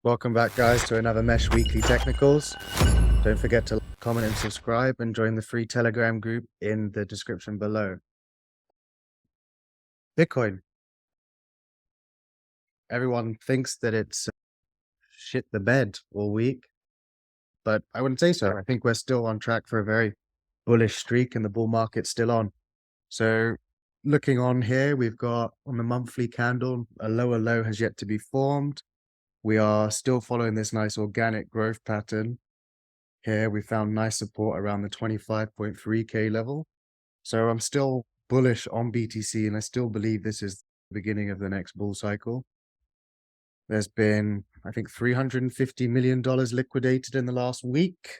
Welcome back, guys, to another Mesh Weekly Technicals. Don't forget to like, comment and subscribe and join the free Telegram group in the description below. Bitcoin. Everyone thinks that it's shit the bed all week, but I wouldn't say so. I think we're still on track for a very bullish streak and the bull market's still on. So looking on here, we've got on the monthly candle, a lower low has yet to be formed. We are still following this nice organic growth pattern. Here we found nice support around the 25.3k level. So I'm still bullish on BTC and I still believe this is the beginning of the next bull cycle. There's been, I think, $350 million liquidated in the last week,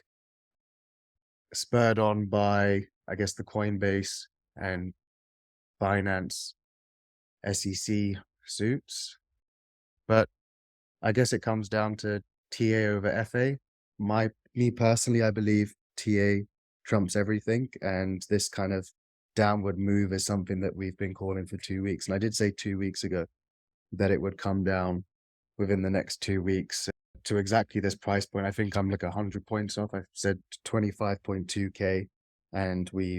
spurred on by, I guess, the Coinbase and Binance SEC suits. But I guess it comes down to TA over FA. Me personally, I believe TA trumps everything, and this kind of downward move is something that we've been calling for 2 weeks. And I did say 2 weeks ago that it would come down within the next 2 weeks to exactly this price point. I think I'm like 100 points off. I said 25.2k, and I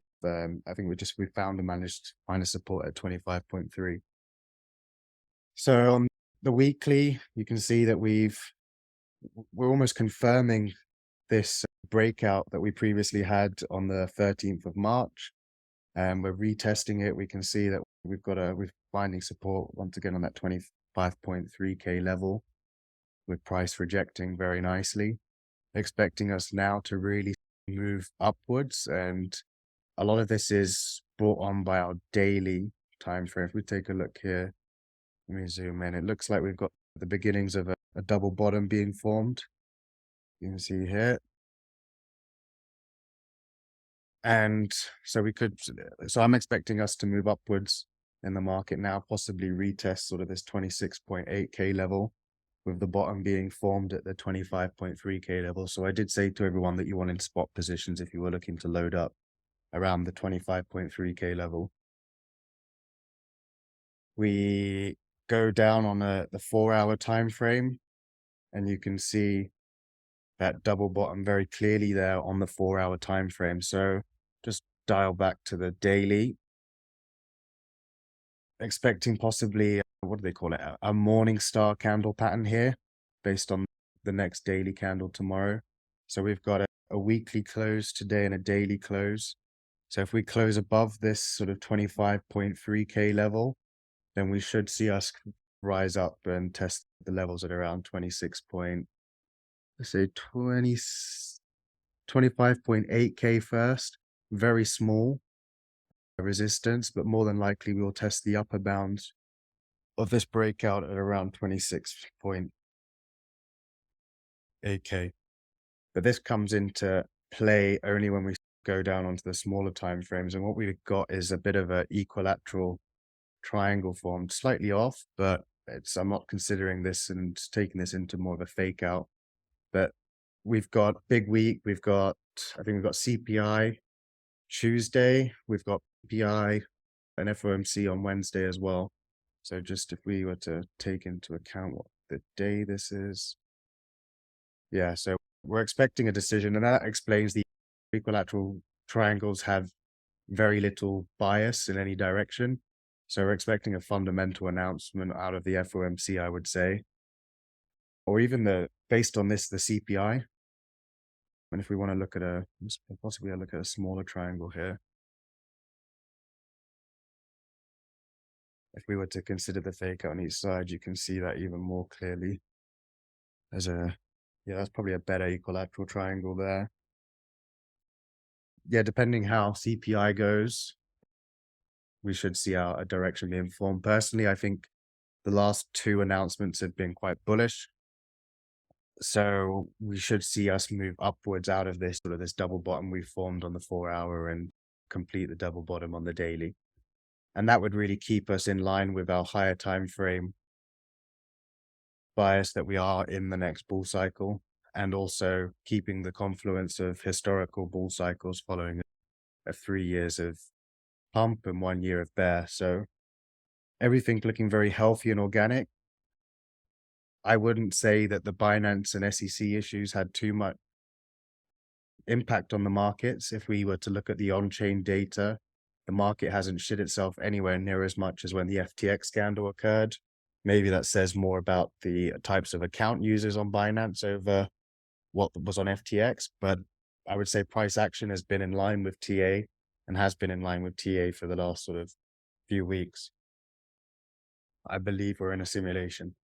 think we found and managed to find a support at 25.3. So on the weekly, you can see that we're almost confirming this breakout that we previously had on the 13th of March. And we're retesting it. We can see that we're finding support once again on that 25.3k level, with price rejecting very nicely, expecting us now to really move upwards. And a lot of this is brought on by our daily time frame. If we take a look here, let me zoom in. It looks like we've got the beginnings of a double bottom being formed. You can see here. And so I'm expecting us to move upwards in the market now, possibly retest sort of this 26.8k level, with the bottom being formed at the 25.3k level. So I did say to everyone that you wanted spot positions if you were looking to load up around the 25.3k level. We go down on the 4-hour time frame, and you can see that double bottom very clearly there on the 4-hour time frame. So just dial back to the daily, expecting possibly, what do they call it, a morning star candle pattern here based on the next daily candle tomorrow. So we've got a weekly close today and a daily close. So if we close above this sort of 25.3k level, then we should see us rise up and test the levels at around 25.8k first. Very small resistance, but more than likely we'll test the upper bounds of this breakout at around 26.8k. But this comes into play only when we go down onto the smaller time frames, and what we've got is a bit of an equilateral triangle formed, slightly off, but I'm not considering this and taking this into more of a fake out. But we've got big week. I think we've got CPI Tuesday, we've got PI and FOMC on Wednesday as well. So just if we were to take into account what the day this is, yeah, so we're expecting a decision, and that explains the equilateral triangles have very little bias in any direction. So we're expecting a fundamental announcement out of the FOMC, I would say, or even based on this, the CPI. And if we want to look at possibly look at a smaller triangle here. If we were to consider the fake out on each side, you can see that even more clearly. That's probably a better equilateral triangle there. Yeah, depending how CPI goes, we should see a direction being formed. Personally, I think the last 2 announcements have been quite bullish. So we should see us move upwards out of this double bottom we formed on the 4-hour and complete the double bottom on the daily. And that would really keep us in line with our higher time frame bias that we are in the next bull cycle, and also keeping the confluence of historical bull cycles following 3 years of pump and 1 year of bear. So everything looking very healthy and organic. I wouldn't say that the Binance and SEC issues had too much impact on the markets. If we were to look at the on-chain data, the market hasn't shit itself anywhere near as much as when the FTX scandal occurred. Maybe that says more about the types of account users on Binance over what was on FTX, but I would say price action has been in line with TA and has been in line with TA for the last sort of few weeks. I believe we're in a simulation.